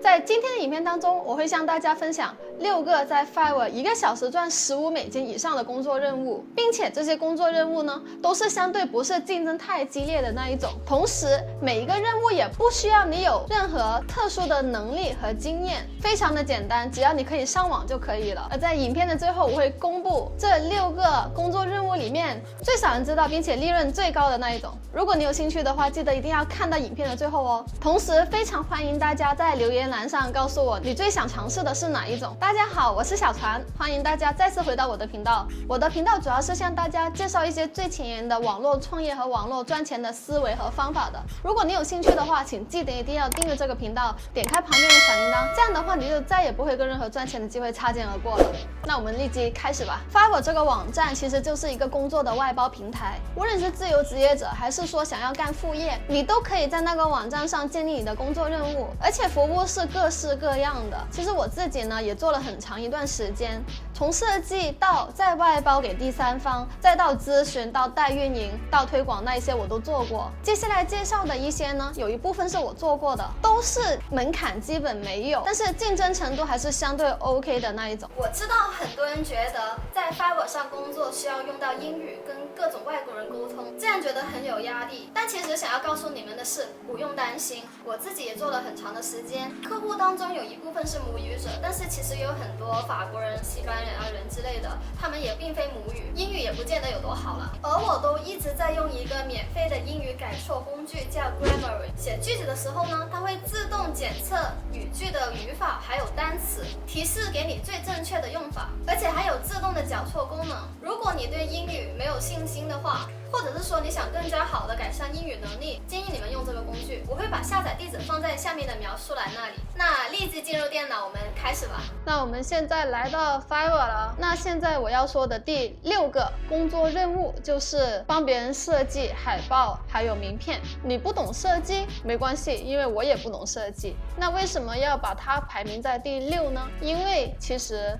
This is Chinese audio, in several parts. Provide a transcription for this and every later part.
在今天的影片当中，我会向大家分享6个在 Fiverr 1个小时赚15美金以上的工作任务，并且这些工作任务呢，都是相对不是竞争太激烈的那一种。同时，每一个任务也不需要你有任何特殊的能力和经验，非常的简单，只要你可以上网就可以了。而在影片的最后，我会公布这6个工作任务里面最少人知道，并且利润最高的那一种。如果你有兴趣的话，记得一定要看到影片的最后哦。同时，非常欢迎大家在留言栏上告诉我你最想尝试的是哪一种。大家好，我是小船，欢迎大家再次回到我的频道。我的频道主要是向大家介绍一些最前沿的网络创业和网络赚钱的思维和方法的。如果你有兴趣的话，请记得一定要订阅这个频道，点开旁边的小铃铛，这样的话你就再也不会跟任何赚钱的机会擦肩而过了。那我们立即开始吧。Fiverr 这个网站其实就是一个工作的外包平台，无论是自由职业者还是说想要干副业，你都可以在那个网站上建立你的工作任务，而且服务是各式各样的。其实我自己呢也做了很长一段时间，从设计到再外包给第三方，再到咨询，到代运营，到推广，那一些我都做过。接下来介绍的一些呢，有一部分是我做过的，都是门槛基本没有，但是竞争程度还是相对 OK 的那一种。我知道很多人觉得在 Fiverr 上工作需要用到英语，跟各种外国人沟通，这样觉得很有压力。但其实想要告诉你们的是，不用担心。我自己也做了很长的时间，客户当中有一部分是母语者，但是其实也有很多法国人、西班牙人之类的，他们也并非母语，英语也不见得有多好了。而我都一直在用一个免费的英语改错工具叫 Grammarly， 写句子的时候呢，它会自动检测语句的语法还有单词，提示给你最正确的用法，而且还有自动的矫错功能。如果你对英语没有信心的话，或者是说你想更加好的改善英语能力，建议你们用这个工具。我会把下载地址放在下面的描述栏那里。那立即进入电脑，我们开始吧。那我们现在来到 Fiverr 了。那现在我要说的第6个工作任务就是帮别人设计海报还有名片。你不懂设计没关系，因为我也不懂设计。那为什么要把它排名在第6呢？因为其实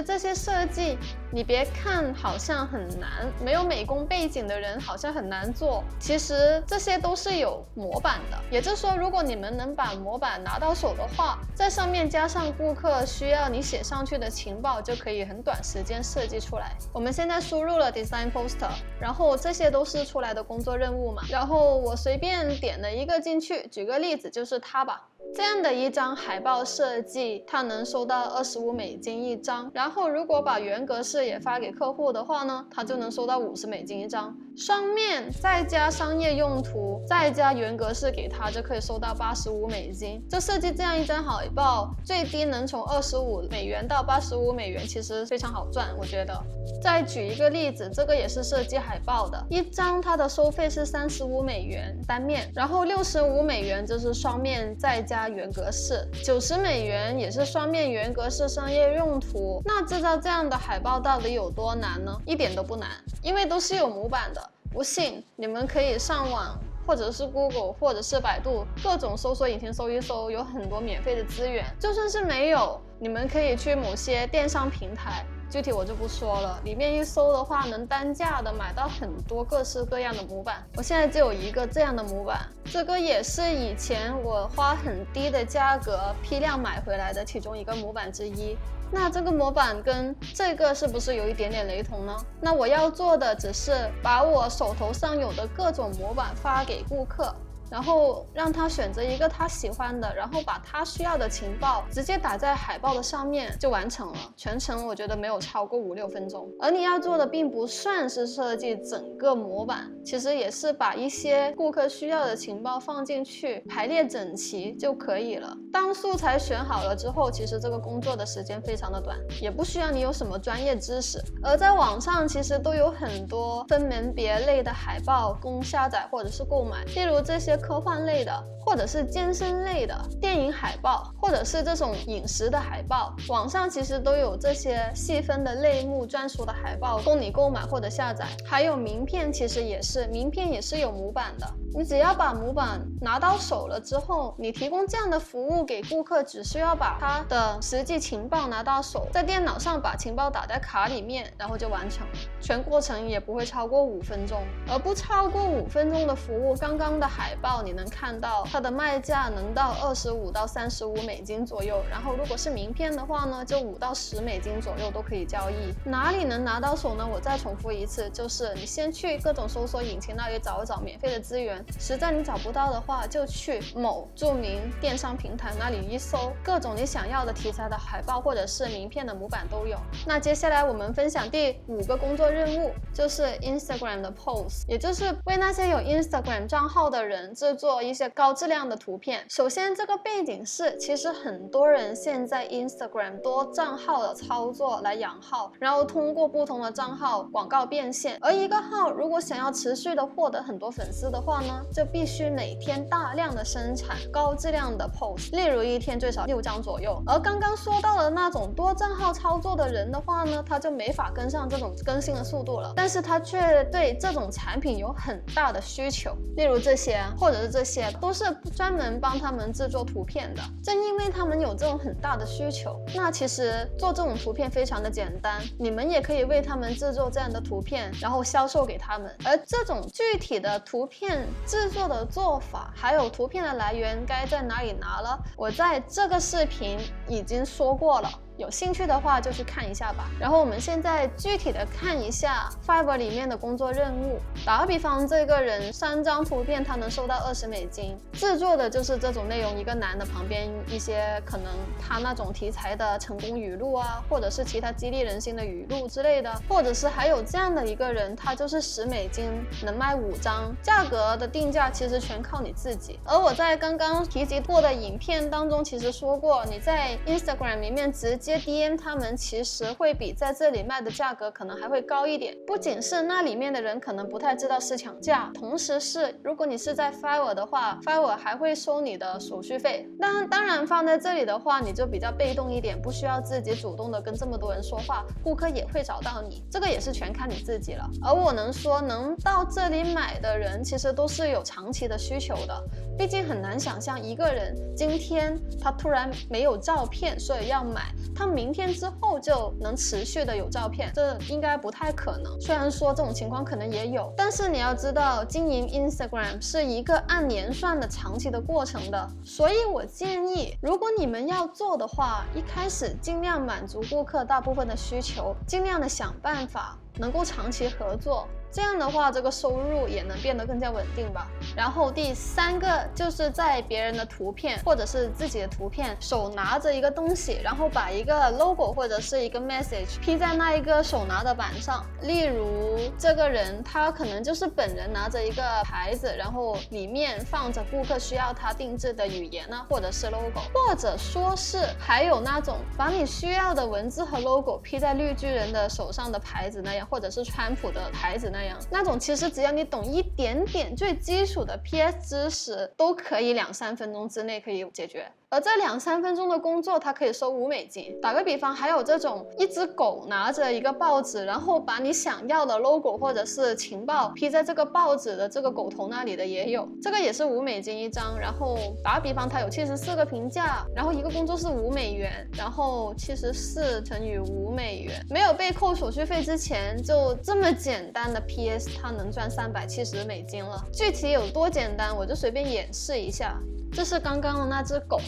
这些设计你别看好像很难，没有美工背景的人好像很难做，其实这些都是有模板的。也就是说，如果你们能把模板拿到手的话，在上面加上顾客需要你写上去的情报，就可以很短时间设计出来。我们现在输入了 design poster， 然后这些都是出来的工作任务嘛，然后我随便点了一个进去，举个例子就是它吧。这样的一张海报设计，它能收到25美金一张，然后如果把原格式也发给客户的话呢，它就能收到50美金一张。双面再加商业用途，再加原格式给他，就可以收到85美金。就设计这样一张海报，最低能从25美元到85美元，其实非常好赚，我觉得。再举一个例子，这个也是设计海报的，一张它的收费是35美元单面，然后65美元就是双面再加原格式，90美元也是双面原格式商业用途。那制造这样的海报到底有多难呢？一点都不难，因为都是有模板的。不信你们可以上网，或者是 Google 或者是百度，各种搜索引擎搜一搜，有很多免费的资源。就算是没有，你们可以去某些电商平台，具体我就不说了，里面一搜的话能单价的买到很多各式各样的模板。我现在就有一个这样的模板，这个也是以前我花很低的价格批量买回来的其中一个模板之一。那这个模板跟这个是不是有一点点雷同呢？那我要做的只是把我手头上有的各种模板发给顾客，然后让他选择一个他喜欢的，然后把他需要的情报直接打在海报的上面就完成了。全程我觉得没有超过5-6分钟。而你要做的并不算是设计整个模板，其实也是把一些顾客需要的情报放进去，排列整齐就可以了。当素材选好了之后，其实这个工作的时间非常的短，也不需要你有什么专业知识。而在网上其实都有很多分门别类的海报供下载或者是购买，例如这些科幻类的，或者是健身类的电影海报，或者是这种饮食的海报，网上其实都有这些细分的类目专属的海报供你购买或者下载。还有名片，其实也是，名片也是有模板的。你只要把模板拿到手了之后，你提供这样的服务给顾客，只需要把他的实际情报拿到手，在电脑上把情报打在卡里面，然后就完成了。全过程也不会超过5分钟。而不超过5分钟的服务，刚刚的海报你能看到它的卖价能到25到35美金左右，然后如果是名片的话呢，就5到10美金左右都可以交易。哪里能拿到手呢？我再重复一次，就是你先去各种搜索引擎那里找一找免费的资源，实在你找不到的话，就去某著名电商平台那里一搜，各种你想要的题材的海报或者是名片的模板都有。那接下来我们分享第5个工作任务，就是 Instagram 的 Post， 也就是为那些有 Instagram 账号的人制作一些高质量的图片。首先这个背景是，其实很多人现在 Instagram 多账号的操作来养号，然后通过不同的账号广告变现，而一个号如果想要持续的获得很多粉丝的话呢，就必须每天大量的生产高质量的 Post， 例如一天最少6张左右。而刚刚说到的那种多账号操作的人的话呢，他就没法跟上这种更新的速度了，但是他却对这种产品有很大的需求，例如这些或者是这些都是专门帮他们制作图片的。正因为他们有这种很大的需求，那其实做这种图片非常的简单，你们也可以为他们制作这样的图片，然后销售给他们。而这种具体的图片制作的做法，还有图片的来源该在哪里拿了，我在这个视频已经说过了，有兴趣的话就去看一下吧。然后我们现在具体的看一下 Fiverr 里面的工作任务。打个比方，这个人3张图片他能收到20美金，制作的就是这种内容，一个男的旁边一些可能他那种题材的成功语录啊，或者是其他激励人心的语录之类的，或者是还有这样的一个人，他就是10美金能卖5张，价格的定价其实全靠你自己。而我在刚刚提及过的影片当中其实说过，你在 Instagram 里面直接 DM 他们，其实会比在这里卖的价格可能还会高一点。不仅是那里面的人可能不太知道市场价，同时是如果你是在 Fiverr 的话， Fiverr 还会收你的手续费。当然放在这里的话，你就比较被动一点，不需要自己主动的跟这么多人说话，顾客也会找到你，这个也是全看你自己了。而我能说能到这里买的人其实都是有长期的需求的，毕竟很难想象一个人今天他突然没有照片所以要买，他明天之后就能持续的有照片，这应该不太可能。虽然说这种情况可能也有，但是你要知道经营 Instagram 是一个按年算的长期的过程的，所以我建议如果你们要做的话，一开始尽量满足顾客大部分的需求，尽量的想办法能够长期合作，这样的话这个收入也能变得更加稳定吧。然后第3个就是在别人的图片或者是自己的图片手拿着一个东西，然后把一个 logo 或者是一个 message 披在那一个手拿的板上。例如这个人他可能就是本人拿着一个牌子，然后里面放着顾客需要他定制的语言啊，或者是 logo， 或者说是还有那种把你需要的文字和 logo 披在绿巨人的手上的牌子那样，或者是川普的牌子那种其实只要你懂一点点最基础的 PS 知识，都可以2-3分钟之内可以解决。而这2-3分钟的工作它可以收5美金。打个比方，还有这种一只狗拿着一个报纸，然后把你想要的 logo 或者是情报披在这个报纸的这个狗头那里的也有，这个也是5美金一张。然后打个比方，它有74个评价，然后一个工作是5美元，然后74乘以5美元，没有被扣手续费之前，就这么简单的 PS 它能赚370美金了。具体有多简单，我就随便演示一下。这是刚刚的那只狗，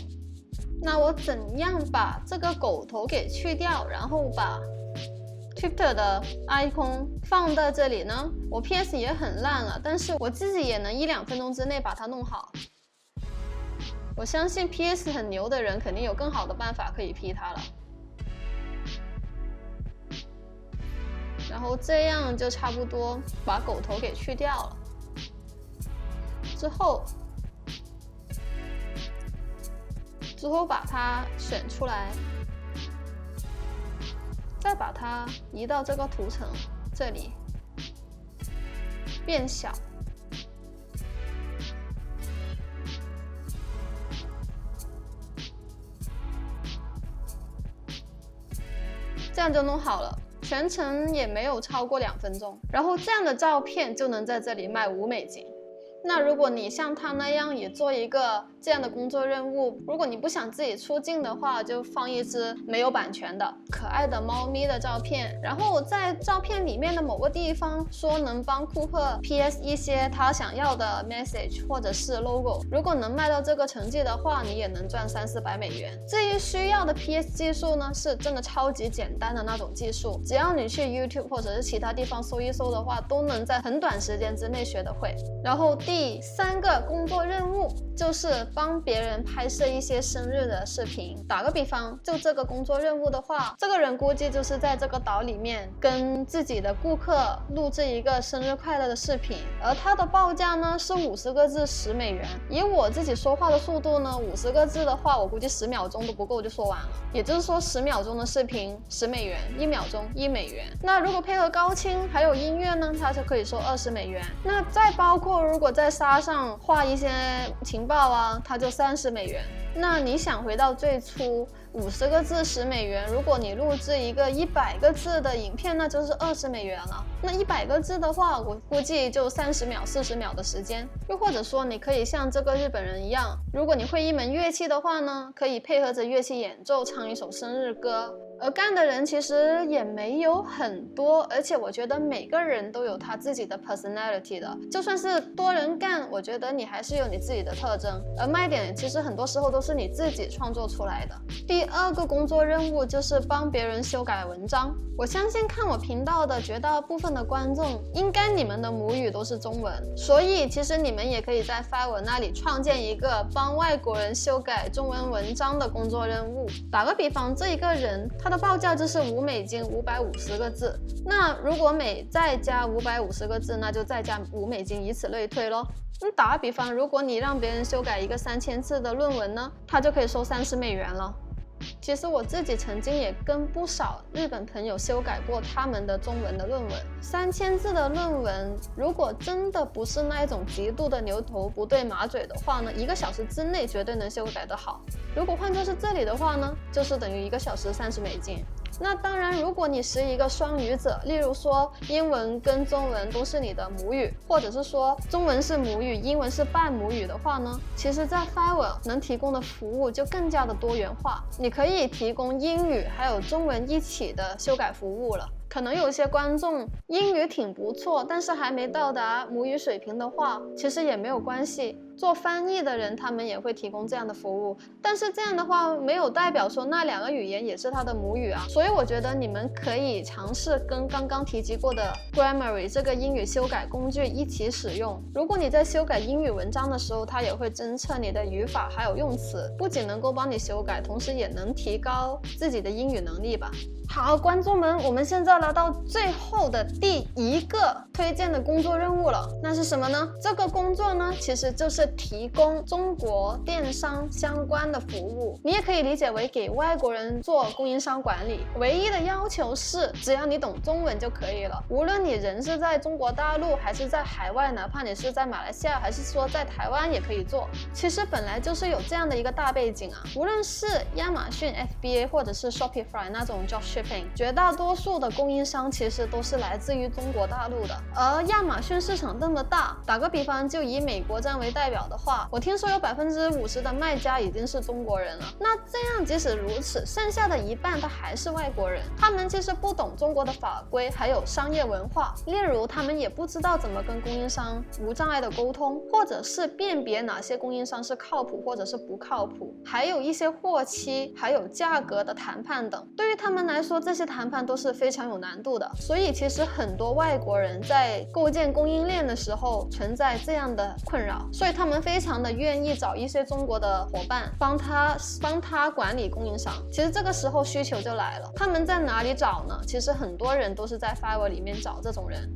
那我怎样把这个狗头给去掉，然后把 Twitter 的 icon 放在这里呢？我 PS 也很烂了，但是我自己也能1-2分钟之内把它弄好。我相信 PS 很牛的人肯定有更好的办法可以 P 它了。然后这样就差不多把狗头给去掉了。之后把它选出来，再把它移到这个图层这里，变小，这样就弄好了。全程也没有超过2分钟，然后这样的照片就能在这里卖5美金。那如果你像他那样也做一个这样的工作任务，如果你不想自己出镜的话，就放一只没有版权的可爱的猫咪的照片，然后在照片里面的某个地方说能帮顾客 PS 一些他想要的 message 或者是 logo， 如果能卖到这个成绩的话，你也能赚300-400美元。至于需要的 PS 技术呢，是真的超级简单的那种技术，只要你去 YouTube 或者是其他地方搜一搜的话，都能在很短时间之内学得会。然后第3个工作任务就是帮别人拍摄一些生日的视频。打个比方，就这个工作任务的话，这个人估计就是在这个岛里面跟自己的顾客录制一个生日快乐的视频，而他的报价呢是50个字10美元。以我自己说话的速度呢，50个字的话，我估计10秒钟都不够就说完了。也就是说10秒钟的视频10美元，1秒钟1美元。那如果配合高清还有音乐呢，它就可以收20美元。那再包括如果在纱上画一些情报啊，它就30美元。那你想回到最初50个字10美元，如果你录制一个100个字的影片，那就是20美元了。那100个字的话，我估计就30秒40秒的时间。又或者说你可以像这个日本人一样，如果你会一门乐器的话呢，可以配合着乐器演奏唱一首生日歌。而干的人其实也没有很多，而且我觉得每个人都有他自己的 personality 的，就算是多人干，我觉得你还是有你自己的特征，而卖点其实很多时候都是你自己创作出来的。第2个工作任务就是帮别人修改文章。我相信看我频道的绝大部分的观众，应该你们的母语都是中文，所以其实你们也可以在 Fiverr 那里创建一个帮外国人修改中文文章的工作任务。打个比方，这一个人他的报价就是5美金550个字，那如果每再加550个字，那就再加5美金，以此类推咯。打个比方，如果你让别人修改一个3000字的论文呢，他就可以收30美元了。其实我自己曾经也跟不少日本朋友修改过他们的中文的论文，3000字的论文，如果真的不是那一种极度的牛头不对马嘴的话呢，1个小时之内绝对能修改得好。如果换作是这里的话呢，就是等于1个小时30美金。那当然，如果你是一个双语者，例如说英文跟中文都是你的母语，或者是说中文是母语，英文是半母语的话呢，其实在 Fiverr 能提供的服务就更加的多元化，你可以提供英语还有中文一起的修改服务了。可能有些观众英语挺不错，但是还没到达母语水平的话，其实也没有关系。做翻译的人他们也会提供这样的服务，但是这样的话没有代表说那2个语言也是他的母语啊。所以我觉得你们可以尝试跟刚刚提及过的 Grammarly 这个英语修改工具一起使用。如果你在修改英语文章的时候，它也会侦测你的语法还有用词，不仅能够帮你修改，同时也能提高自己的英语能力吧。好，观众们，我们现在来到最后的第1个推荐的工作任务了，那是什么呢？这个工作呢，其实就是提供中国电商相关的服务，你也可以理解为给外国人做供应商管理。唯一的要求是，只要你懂中文就可以了。无论你人是在中国大陆还是在海外，哪怕你是在马来西亚还是说在台湾也可以做。其实本来就是有这样的一个大背景啊，无论是亚马逊 FBA 或者是 Shopify 那种 dropshipping， 绝大多数的供应商其实都是来自于中国大陆的。而亚马逊市场这么大，打个比方，就以美国站为代表的话，我听说有50%的卖家已经是中国人了。那这样即使如此，剩下的一半他还是外国人，他们其实不懂中国的法规还有商业文化，例如他们也不知道怎么跟供应商无障碍的沟通，或者是辨别哪些供应商是靠谱或者是不靠谱，还有一些货期还有价格的谈判等。对于他们来说，这些谈判都是非常有难度的，所以其实很多外国人在构建供应链的时候存在这样的困扰，所以他们非常的愿意找一些中国的伙伴帮他管理供应商。其实这个时候需求就来了，他们在哪里找呢？其实很多人都是在 Fiverr 里面找这种人。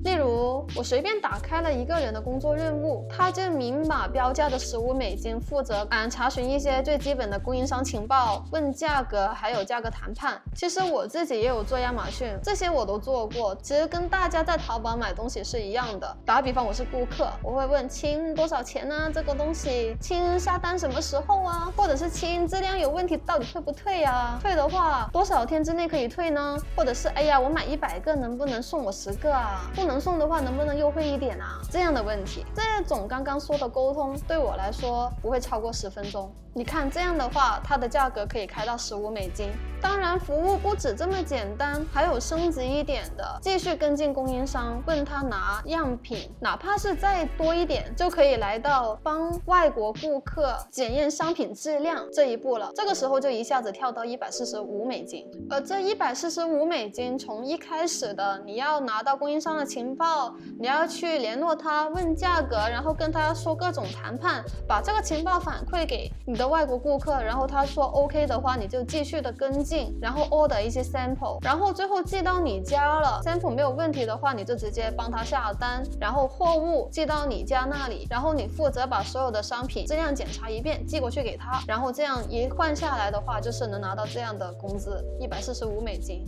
例如我随便打开了一个人的工作任务，他就明码标价的15美金，负责查询一些最基本的供应商情报，问价格，还有价格谈判。其实我自己也有做亚马逊，这些我都做过，其实跟大家在淘宝买东西是一样的。打个比方，我是顾客，我会问亲多少钱呢？这个东西亲下单什么时候啊？或者是亲质量有问题，到底退不退啊？退的话多少天之内可以退呢？或者是哎呀，我买100个能不能送我10个啊？不能能送的话，能不能优惠一点啊？这样的问题，这种刚刚说的沟通对我来说不会超过10分钟。你看这样的话，它的价格可以开到$15。当然，服务不止这么简单，还有升级一点的，继续跟进供应商，问他拿样品，哪怕是再多一点，就可以来到帮外国顾客检验商品质量这一步了。这个时候就一下子跳到$145，而这$145从一开始的你要拿到供应商的情报，你要去联络他问价格，然后跟他说各种谈判，把这个情报反馈给你的外国顾客，然后他说 OK 的话，你就继续的跟进，然后 order 一些 sample， 然后最后寄到你家了 sample 没有问题的话，你就直接帮他下单，然后货物寄到你家那里，然后你负责把所有的商品质量检查一遍寄过去给他，然后这样一换下来的话，就是能拿到这样的工资$145。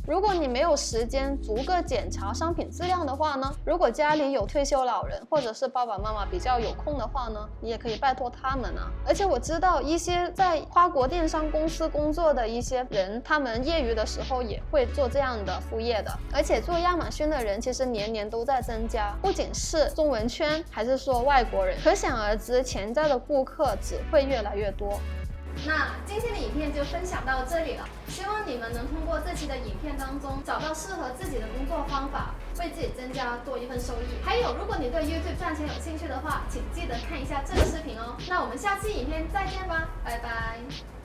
如果你没有时间逐个检查商品质量的话呢，如果家里有退休老人或者是爸爸妈妈比较有空的话呢，你也可以拜托他们啊。而且我知道一些在跨国电商公司工作的一些人，他们业余的时候也会做这样的副业的。而且做亚马逊的人其实年年都在增加，不仅是中文圈，还是说外国人，可想而知潜在的顾客只会越来越多。那今天的影片就分享到这里了，希望你们能通过这期的影片当中找到适合自己的工作方法，为自己增加多一份收益。还有，如果你对 YouTube 赚钱有兴趣的话，请记得看一下这个视频哦。那我们下期影片再见吧，拜拜。